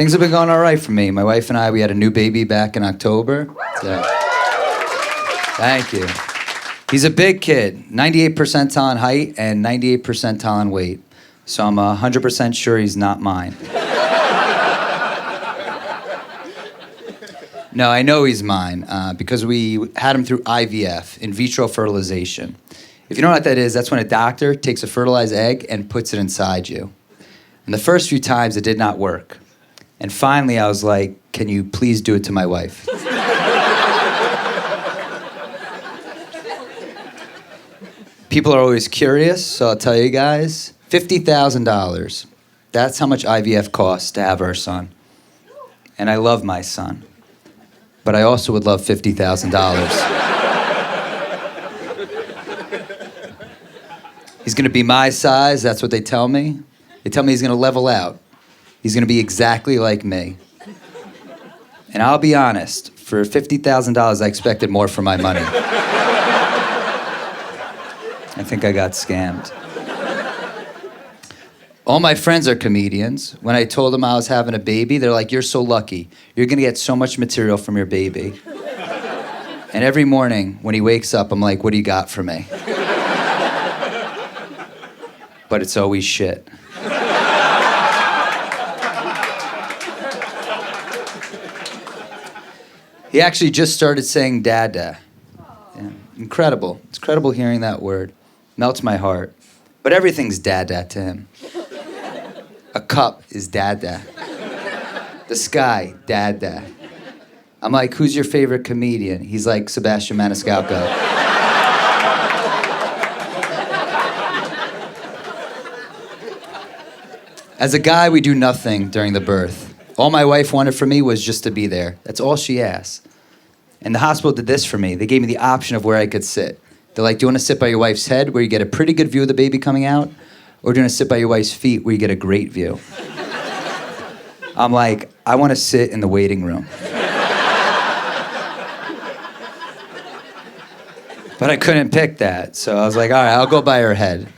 Things have been going all right for me. My wife and I, we had a new baby back in October. So, thank you. He's a big kid, 98 percentile in height and 98 percentile in weight. So I'm 100% sure he's not mine. No, I know he's mine because we had him through IVF, in vitro fertilization. If you don't know what that is, that's when a doctor takes a fertilized egg and puts it inside you. And the first few times it did not work. And finally I was like, can you please do it to my wife? People are always curious, so I'll tell you guys, $50,000. That's how much IVF costs to have our son. And I love my son. But I also would love $50,000. He's gonna be my size, that's what they tell me. They tell me he's gonna level out. He's gonna be exactly like me. And I'll be honest, for $50,000, I expected more for my money. I think I got scammed. All my friends are comedians. When I told them I was having a baby, they're like, you're so lucky. You're gonna get so much material from your baby. And every morning when he wakes up, I'm like, what do you got for me? But it's always shit. He actually just started saying dada. Yeah, incredible. It's incredible hearing that word. Melts my heart. But everything's dada to him. A cup is dada. The sky, dada. I'm like, who's your favorite comedian? He's like, Sebastian Maniscalco. As a guy, we do nothing during the birth. All my wife wanted from me was just to be there. That's all she asked. And the hospital did this for me. They gave me the option of where I could sit. They're like, do you want to sit by your wife's head where you get a pretty good view of the baby coming out? Or do you want to sit by your wife's feet where you get a great view? I'm like, I want to sit in the waiting room. But I couldn't pick that. So I was like, all right, I'll go by her head.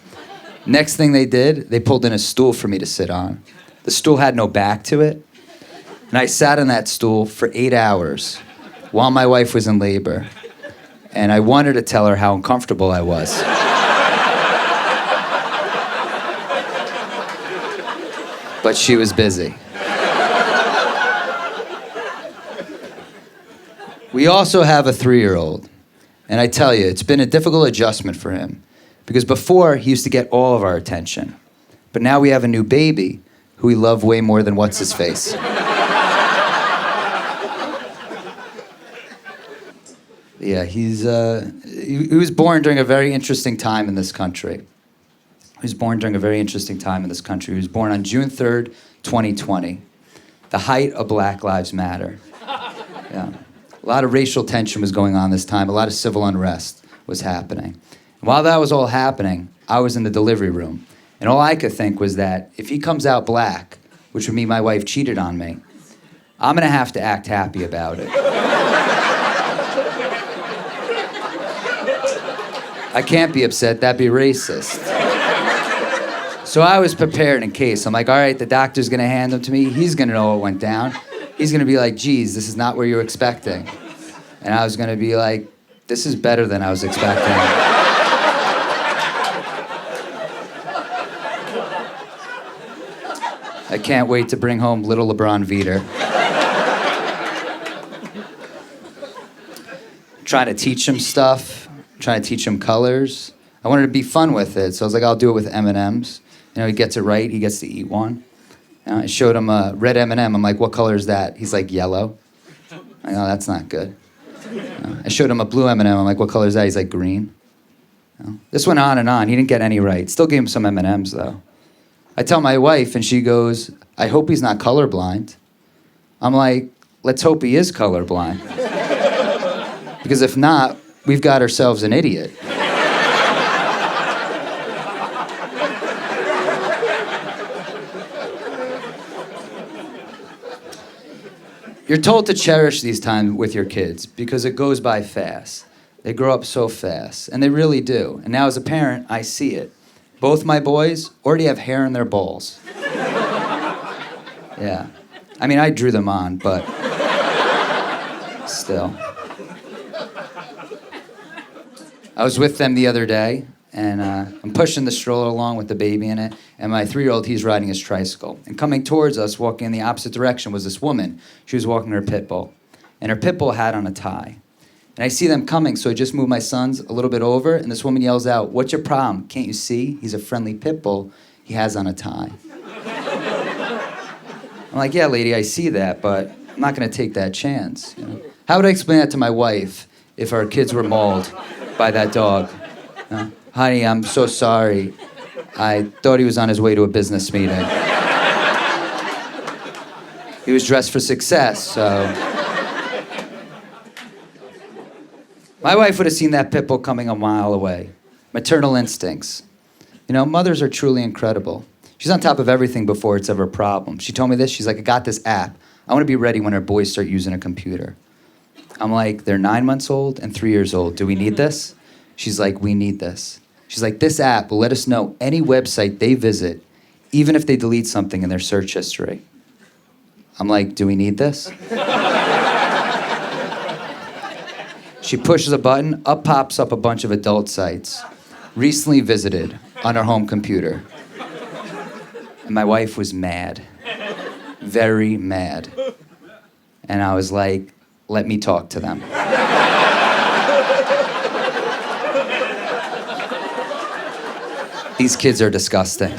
Next thing they did, they pulled in a stool for me to sit on. The stool had no back to it. And I sat on that stool for 8 hours while my wife was in labor. And I wanted to tell her how uncomfortable I was. But she was busy. We also have a 3-year-old. And I tell you, it's been a difficult adjustment for him. Because before, he used to get all of our attention. But now we have a new baby who we love way more than what's-his-face. Yeah, he was born during a very interesting time in this country. He was born during a very interesting time in this country. He was born on June 3rd, 2020, the height of Black Lives Matter. Yeah. A lot of racial tension was going on this time. A lot of civil unrest was happening. And while that was all happening, I was in the delivery room. And all I could think was that if he comes out black, which would mean my wife cheated on me, I'm gonna have to act happy about it. I can't be upset, that'd be racist. So I was prepared in case. I'm like, all right, the doctor's gonna hand him to me. He's gonna know what went down. He's gonna be like, geez, this is not what you were expecting. And I was gonna be like, this is better than I was expecting. I can't wait to bring home little LeBron Vider. Trying to teach him stuff, trying to teach him colors. I wanted to be fun with it, so I was like, I'll do it with M&Ms. You know, he gets it right, he gets to eat one. You know, I showed him a red M&M. I'm like, what color is that? He's like, yellow. I know, that's not good. I showed him a blue M&M. I'm like, what color is that? He's like, green. You know, this went on and on. He didn't get any right. Still gave him some M&Ms, though. I tell my wife, and she goes, I hope he's not colorblind. I'm like, let's hope he is colorblind. Because if not, we've got ourselves an idiot. You're told to cherish these times with your kids because it goes by fast. They grow up so fast, and they really do. And now as a parent, I see it. Both my boys already have hair in their balls. Yeah. I mean, I drew them on, but still. I was with them the other day, and I'm pushing the stroller along with the baby in it, and my 3-year-old, he's riding his tricycle. And coming towards us, walking in the opposite direction, was this woman. She was walking her Pitbull, and her Pitbull had on a tie. And I see them coming, so I just move my sons a little bit over, and this woman yells out, "What's your problem? Can't you see? He's a friendly Pitbull. He has on a tie." I'm like, "Yeah, lady, I see that, but I'm not going to take that chance." You know? How would I explain that to my wife if our kids were mauled by that dog? "Honey, I'm so sorry. I thought he was on his way to a business meeting. He was dressed for success, so..." My wife would have seen that Pitbull coming a mile away. Maternal instincts. You know, mothers are truly incredible. She's on top of everything before it's ever a problem. She told me this. She's like, "I got this app. I want to be ready when our boys start using a computer." I'm like, "They're 9 months old and 3 years old. Do we need this?" She's like, "We need this." She's like, "This app will let us know any website they visit, even if they delete something in their search history." I'm like, "Do we need this?" She pushes a button, up pops up a bunch of adult sites, recently visited on her home computer. And my wife was mad, very mad. And I was like, "Let me talk to them." These kids are disgusting.